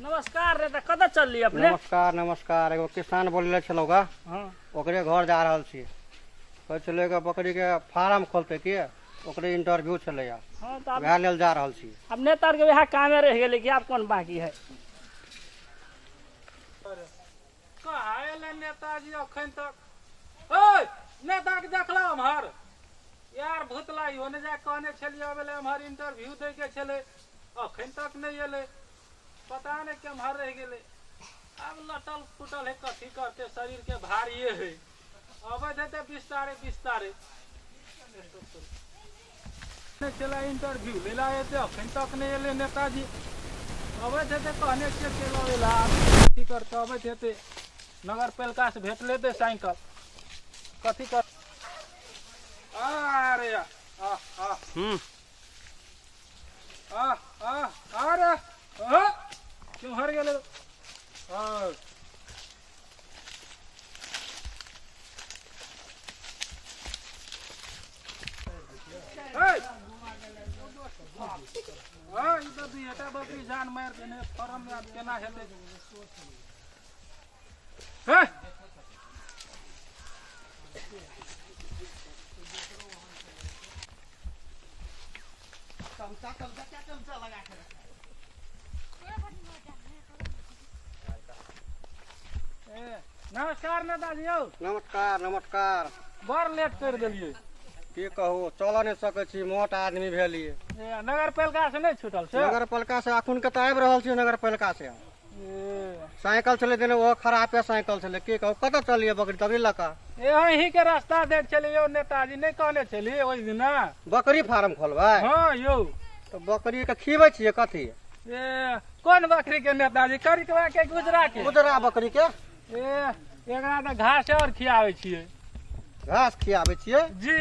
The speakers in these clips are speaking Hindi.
नमस्कार नेता, कतऽ चलली अपने? नमस्कार नमस्कार। एगो किसान बोलले छलौगा, ओकरे घर जा रहल छी। कहै छलै कि बकरी के फार्म खोलते की, ओकरे इंटरव्यू छलै, वएह लेल जा रहल छी। अब नेता के वएह कामे रह गेलै कि आब कौन बाकी है? कहाँ एलै नेताजी अखन तक? ओए नेता के देखलौ हमर यार भूतला होने जा कहने छलिए अबले हमर इंटरव्यू दे के छलै, अखन तक नहीं एलै। पता नहीं केम्हर रह गेलै। अब लटल फुटल है, कथी करते, शरीर के भारिये है। अबैत हेतै बिस्तारे बिस्तारे नहीं चला इंटरव्यू लेला हेतै, अखन तक नहीं एलै नेताजी। अबैत हेतै कहने छियै चलो एला, कथी करते अबैत हेतै। नगर पालिका से भेट लेते साइकिल, कथी कर। अरे अरे क्यों हर गेले? बकरी जान मार देने फॉर्म में केना हेतै? नमस्कार नेताजी यौ। नमस्कार नमस्कार। बड़ लेट कर दिलियै। की कहू, चल नहीं सकै छी, मोट आदमी भेलिए। नगर पालिका से नहीं छूटल छै? नगर पालिका से अखन के आबि रहल छी। नगर पालिका से साइकिल चले देने, वो खराबे साइकिल चले। की कहू, कतऽ चलिए बकरी तभी लका? यही के रास्ता देख चलिए नेताजी, नहीं कहने चलिए ओहि दिन बकरी फार्म खोलबै? हाँ यौ। तो बकरी के खीबै छियै कथी? कौन बकरी के नेताजी? करिकवा के गुजरा के? गुजरा बकरी के। एकरा तो घास और खियावे छियै। घास खियाबै छियै जी।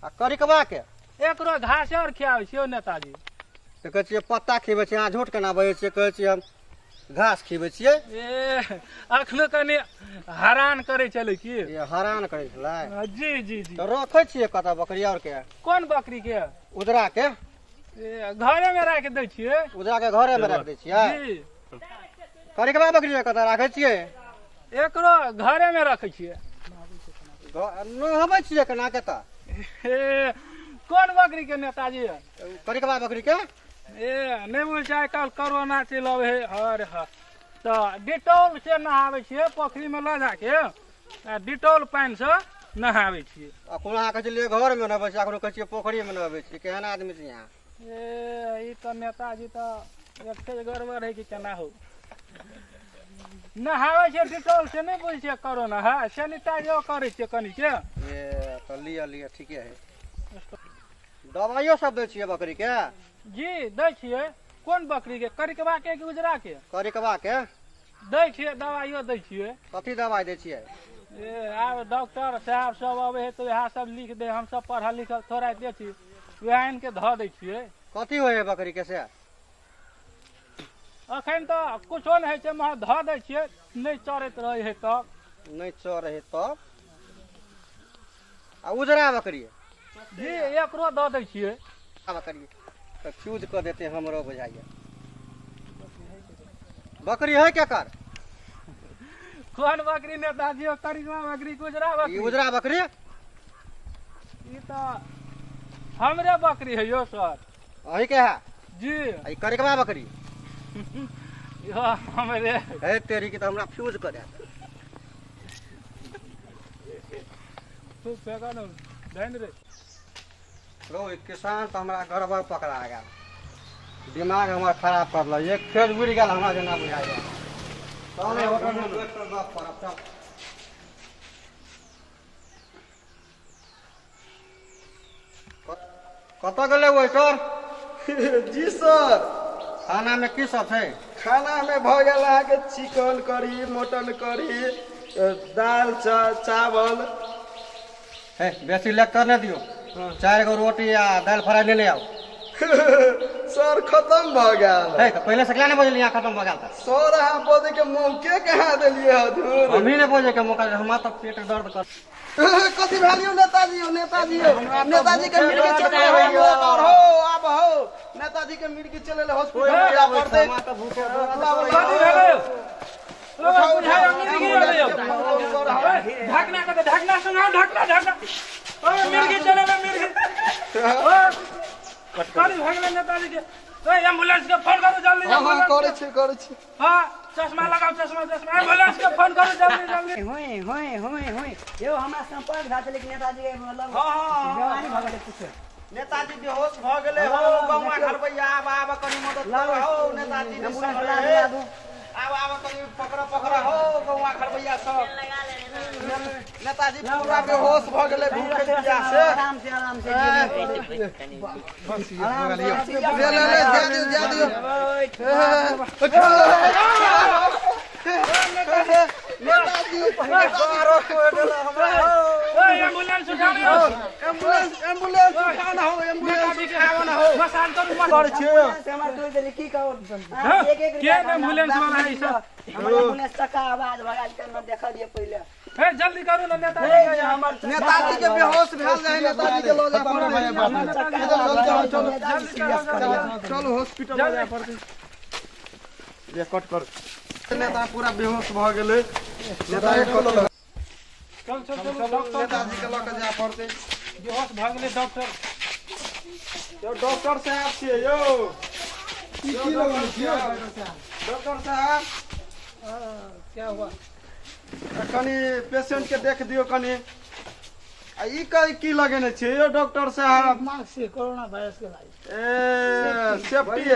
आ करिकवा के एकरो घास और खियावे छियै नेताजी। तो कहै छियै पत्ता खिबै छियै, अहाँ झूठ केना बजै छियै? कहै छियै हम घास खिबै छियै। अखनो कनी हैरान करे चले की? ये हैरान करै छलै। जी जी जी। तो रखै छियै कतऽ बकरी और के? कोन बकरी के? उजरा के। घरे में राख दै छियै। उजरा के घरे में रख दै छियै? जी। करिकवा बकरी के कतऽ राखै छियै? एकरो घरे में रखै छियै। नहबै छियै केना के? तऽ कोन बकरी के नेताजी? करिकवा बकरी के। नहीं बुझ आइ काल्हि कोरोना चलि अबै है। अरे हाँ, तो डिटोल से नहाबै छियै, पोखरी में लऽ जाके डिटोल पानि से नहाबै छियै। अखन अहाँ कहै छलियै घर में नहबै छियै, अखन कहै छियै पोखरी में नहबै छियै। केहन आदमी छी अहाँ? ई तो नेताजी तो एक गड़बड़ है कि केना हो। नहाबै छियै डिटोल से, नहीं बुझ छियै कोरोना है, सैनिटाइजो करै छियै कनी के। तो लिअ लिअ, ठीके है। दवाइयो सब दै छियै बकरी के? जी दै छियै। कोन बकरी के? करिकवा के कि उजरा के? करिकवा के दै छियै, दवाइयो दै छियै। कथी दवाई दै छियै? आब डॉक्टर साहब सब अबै है तो वएह सब लिख दे, हम सब पढ़ल लिखल थोड़ा दे छी, वएह आनि के धऽ दै छियै। कथी होइ है बकरी के से? अखन तो कुछो नहीं है छै, मह धऽ दै छियै, नहीं चरैत रहे है तब। नहीं चर है तब। आ उजरा बकरी जी एकरो दऽ दै छियै। बकरी तो फ्यूज कर देते हैं, हमरो बुझाइए। बकरी है क्या कर? कोन बकरी नेताजी? करिकवा बकरी, उजरा बकरी? उजरा बकरी ई तो हमरे बकरी है यो सर। अही के है जी। करिकवा बकरी यो हमरे है। तेरी की तो हमरा फ्यूज कर दे। खूब फेंका न ध्यान रे। रो किसान तो हमरा गड़बड़ पकड़ा गया, दिमाग हमारा खराब कर लो। एक खेत बुड़ गया हमरा जना बुझाइए। चल होटल में बैठ कर बात करब। चल कतऽ गेलै वो सर? जी सर। खाना में की सब है? खाना में भऽ गेल अहाँके चिकन करी, मटन करी, दाल चावल। है बेसी लेक्चर नहीं दियो। 4 गो रोटी या दाल फ्राई ले आओ। सर खत्म भऽ गेल है। तो पहले से क्या नहीं बोझल, यहाँ खत्म भऽ गेल था। सर अहाँ बोले के मौके कहाँ देलिए हजूर? हम ही नहीं बोझे के मौका, हमारा तो पेट दर्द कर। कथी भेलियो नेताजी? नेताजी के मिल के चल हो, आब हो। नेताजी के मिर्गी चले ले कोई हॉस्पिटल नहीं में जा आबै पड़ते छै, हमरा तऽ भूखे कथी भेलै बुझाय मिर्गी आबै ढकना कते ढकना सुना ढकना ओए मिर्गी चले ले मिर्गी कथी भगले नेताजी के ओए एम्बुलेंस के फोन करो जल्दी हां करे छी हां चश्मा लगाओ चश्मा एम्बुलेंस के फोन करो जल्दी होय यो हमरा संपर्क भए छै, लेकिन नेताजी के मतलब हां जवानी भऽ गेलै कुछ नेताजी बेहोश भ गेले हो गौवा घरबैया आब कनी मदद करो हो नेताजी ने एम्बुलेंस सब लगा रहे दू। आब कनी पकड़ हो गौवा घरबैया सब नेताजी पूरा बेहोश भ गेले भूखे प्यास से आराम से ले जा दियो नेताजी पारो को देला हमरा ओए एम्बुलेंस उठा लियो एम्बुलेंस उठाना हो एम्बुलेंस उठाना हो मसान करू कर छियो हमर तो देली की कहू के एम्बुलेंस वाला है सब एम्बुलेंस का आवाज भगाल के न देख दिए पहले हे जल्दी करू ना नेताजी के हमर नेताजी के बेहोश भेल जाय नेताजी के लो जा पड़े चलो हॉस्पिटल में जा पड़ते ये कट कर नेता पूरा बेहोश भ गेले नेताजी के चल डॉक्टर नेताजी के लक जा पड़ते बेहोश भ गेलै डॉक्टर यो डॉक्टर साहब छियै यो की लगन छियै डॉक्टर साहब क्या हुआ कनी पेशेंट के देख दियो कनी आ ई की लगेने छियै यो डॉक्टर साहब मार्क्स से कोरोना वायरस के लाई ए सेफ्टी है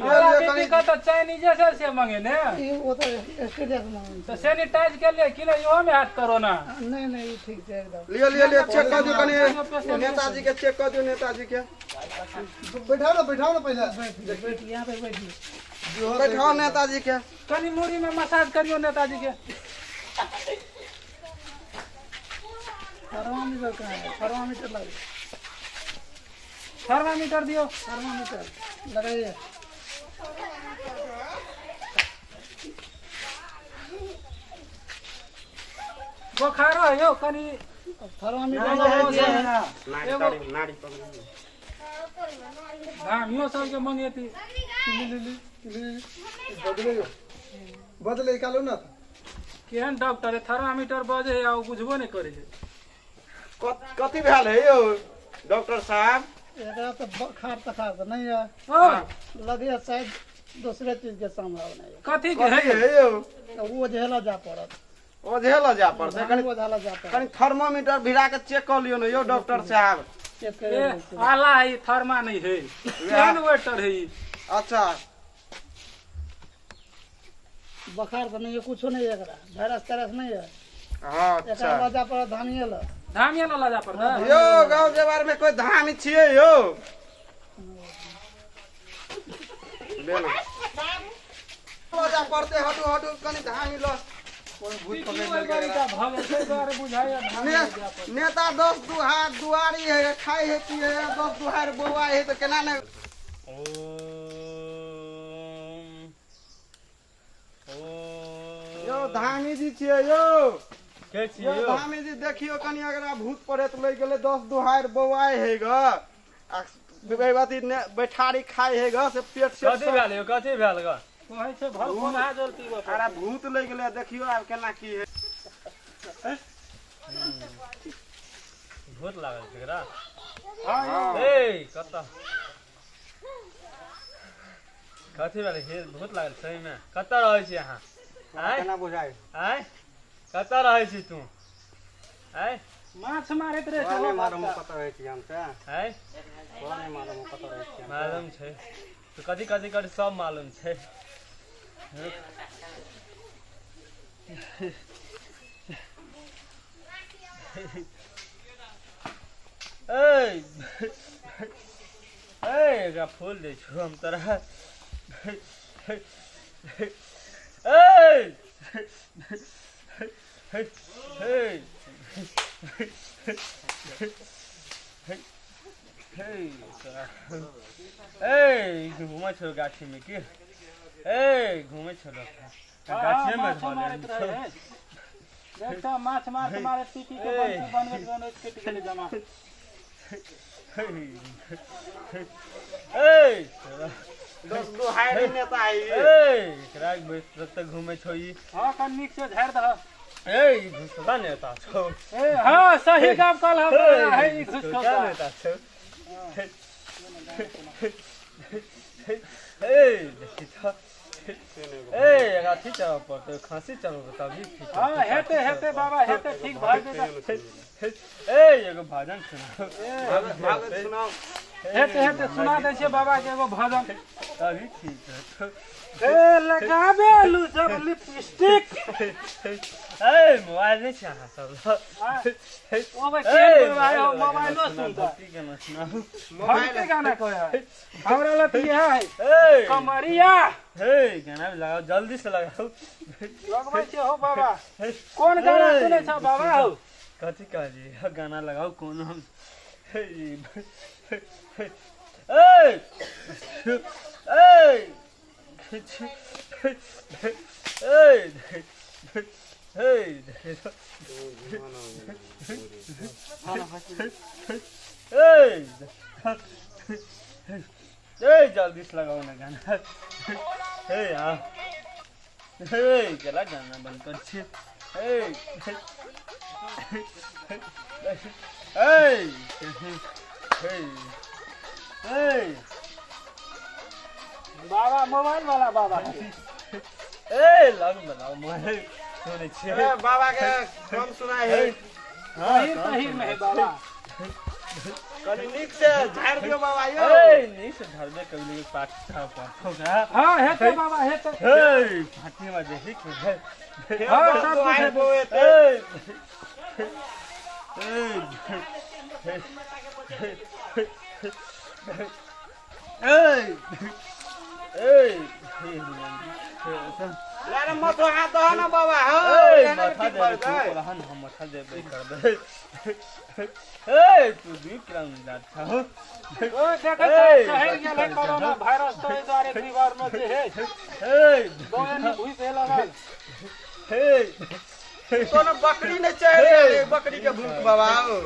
हमरा दीदी का तो चाइनीजे से मांगे ने वो तो स्टेटस में तो सैनिटाइज के लिए कि नहीं इहो में हाथ करो ना नहीं ठीक है एकदम लियो चेक कर दियो कनी नेताजी के चेक कर दियो नेताजी के बैठाओ ना पहले यहाँ पे बैठिए बैठाओ नेताजी के कनी मुड़ी में मसाज करियो नेताजी के थर्मामीटर कहाँ है? थर्मामीटर लगे थर्मामीटर दियो थर्मामीटर लगाइए बुखार है यो कनी थर्मामीटर नाड़ी पकड़ धामियो सब के मंगेती बदले निकालो ना केहन डॉक्टर है थर्मामीटर बजे है आ बुझबो नहीं करे है कथी भेल है यो डॉक्टर साहब एकरा तो बुखार तखार तो नहीं है और लगे शायद दूसरे चीज के संभावना है कथी के कथी है है यो तो वो झेला जा पड़त ओझेला जा पड़ते कनी वो झेला जा पड़त कनी थर्मामीटर भिड़ा के चेक कर लियो ना यो डॉक्टर साहब चेक ए, करे आला है थर्मा नहीं है केहन वेटर है ई? अच्छा बुखार तो नहीं है कुछ नहीं है एकरा वायरस तरस नहीं है हाँ एकरा अच्छा वजह पर धानिए ला धामिया ना लगा पड़ता है यो गांव जवार में कोई धाम छियै यो लेना जा पड़ते हटू कनी धाम लो कोई भूत पकड़ लेके भागे से द्वारे बुझाया नेता 10 दुहार दुआरी है खाई है पिए है 10 दुहार बौआ है तो केना ने यो धामी जी छियै यो के यो धामी जी देखियो कनी अगर भूत प्रेत लग गेले 10 दुहार बौआ है ग आ बेबाती ने बैठारी खाई है ग से पेट से कथी भेल यो कथी भेल ग वही से भल कोना जलती बा अरे भूत लग गेले देखियो आब केना की है भूत लागल छै एकरा हां ए कथी भेल हे भूत लागल सही में कतऽ रहै छी अहाँ आय केना बुझाय आय कतऽ रहै छी तू आय माछ मारैत रहे कोने छै मालूम कतऽ रहै छी हम से आय कोने मालूम कतऽ रहै छी मालूम छै तो कथी कथी कर सब मालूम छै ए एकरा फूल दै छौ हम तोरा घूमे छो गाछी में की घूमे छो गाछी में माछ मारैत रहे देखो माछ मारैत मारैत पीटी के बंसी बनबैत बनबैत कटि गेलै जमा दस गो हायर नेता आई घूमे छो ई हां कनिक से झाड़ दह ए घुसखोरा नेता छौ ए हां सही काम कहल हम है ई घुसखोरा नेता छौ ए देखि छ ए अथी चल पर खांसी चल तभी ठीक हां हेते बाबा हेते ठीक भाई दे ए एगो भजन सुनाओ भागवत सुनाओ हेते सुना दे छे बाबा के एगो भजन तभी ठीक है ए लगाबे लू सब लिपस्टिक ए मोबाइल नहीं चाहा सब ओ भाई के भाई मोबाइलो सुन द ठीक है ना सुनाओ मोबाइल गाना कोई हमरा लती है ए कमरिया हे गाना लगाओ जल्दी से लगाओ लगबै छे हो बाबा कौन गाना सुनै छ बाबा हो कथी कहली गाना लगाओ कौन हम ए ए जल्दी से लगाओ ना गाना चला गाना बंद कर छे बाबा मोबाइल वाला बाबा लग बनाओ मोबाइल सुने छे ए बाबा के कम सुनाई है सही में है बाबा कनी नीक से झाड़ दियो बाबा यो नहीं से धरबे कभी पाठ था होगा हां हेते बाबा हेते फाटी में देखी के हां सब आए बोए यार मत हाथ दो ना बाबा हो माथा दे हम माथा दे कर दे तू दी क्रम जाता हो ओ देखत शहर गेले कोरोना वायरस तो द्वारे दीवार में जे है दोने हुई से लगा तो ना बकरी ने चढ़ बकरी के भूख बाबा हो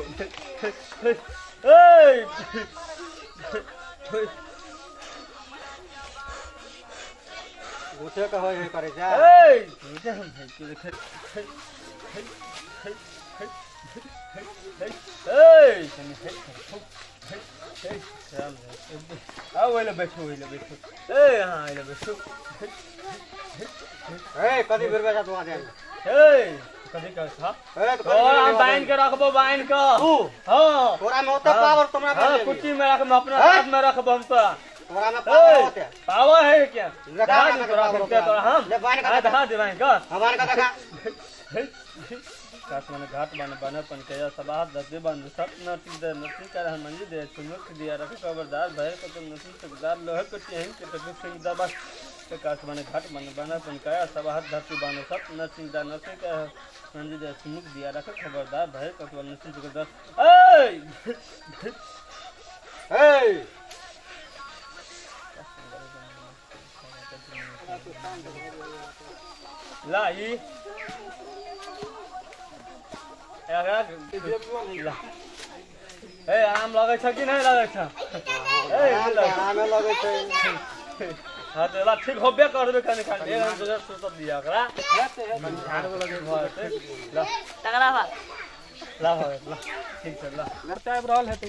घुसे का होय करे जा घुसे हम के देखे ओइले बैठो हां ओइले बैठो कथी बेरबे जा तू आ जाए कथी कर था तो हम बाइन के रखबो बाइन का हां तोरा में होता पावर तुमरा हां कुट्टी में रखब अपना हाथ में रखब हम तो तोरा में पावर होता पावर है क्या रखा दे तोरा हम ले बाइन का दहा दे बाइन का हमार का देखा काश मन घाट बन पन कया सबाह दते बन सत नती दे नती कर हम मंजी दे सुमुख दिया रख खबरदार भय को तो नती सकदार लोह को चेहन के तक से दबा के काश मन घाट बन पन कया सबाह धरती बन सत नती दा नती का मंजी दे सुमुख दिया रख खबरदार भय को तो नती सकदार ए लाई आराम लगे छ कि नहीं लगे छ आराम लगे छै हां तो ला ठीक होबे कर देबे कने खाली हम तो सुत दिया करा झाड़ को लगे भय ला तगड़ा बा ला ठीक छै ला टाइप रहल हेते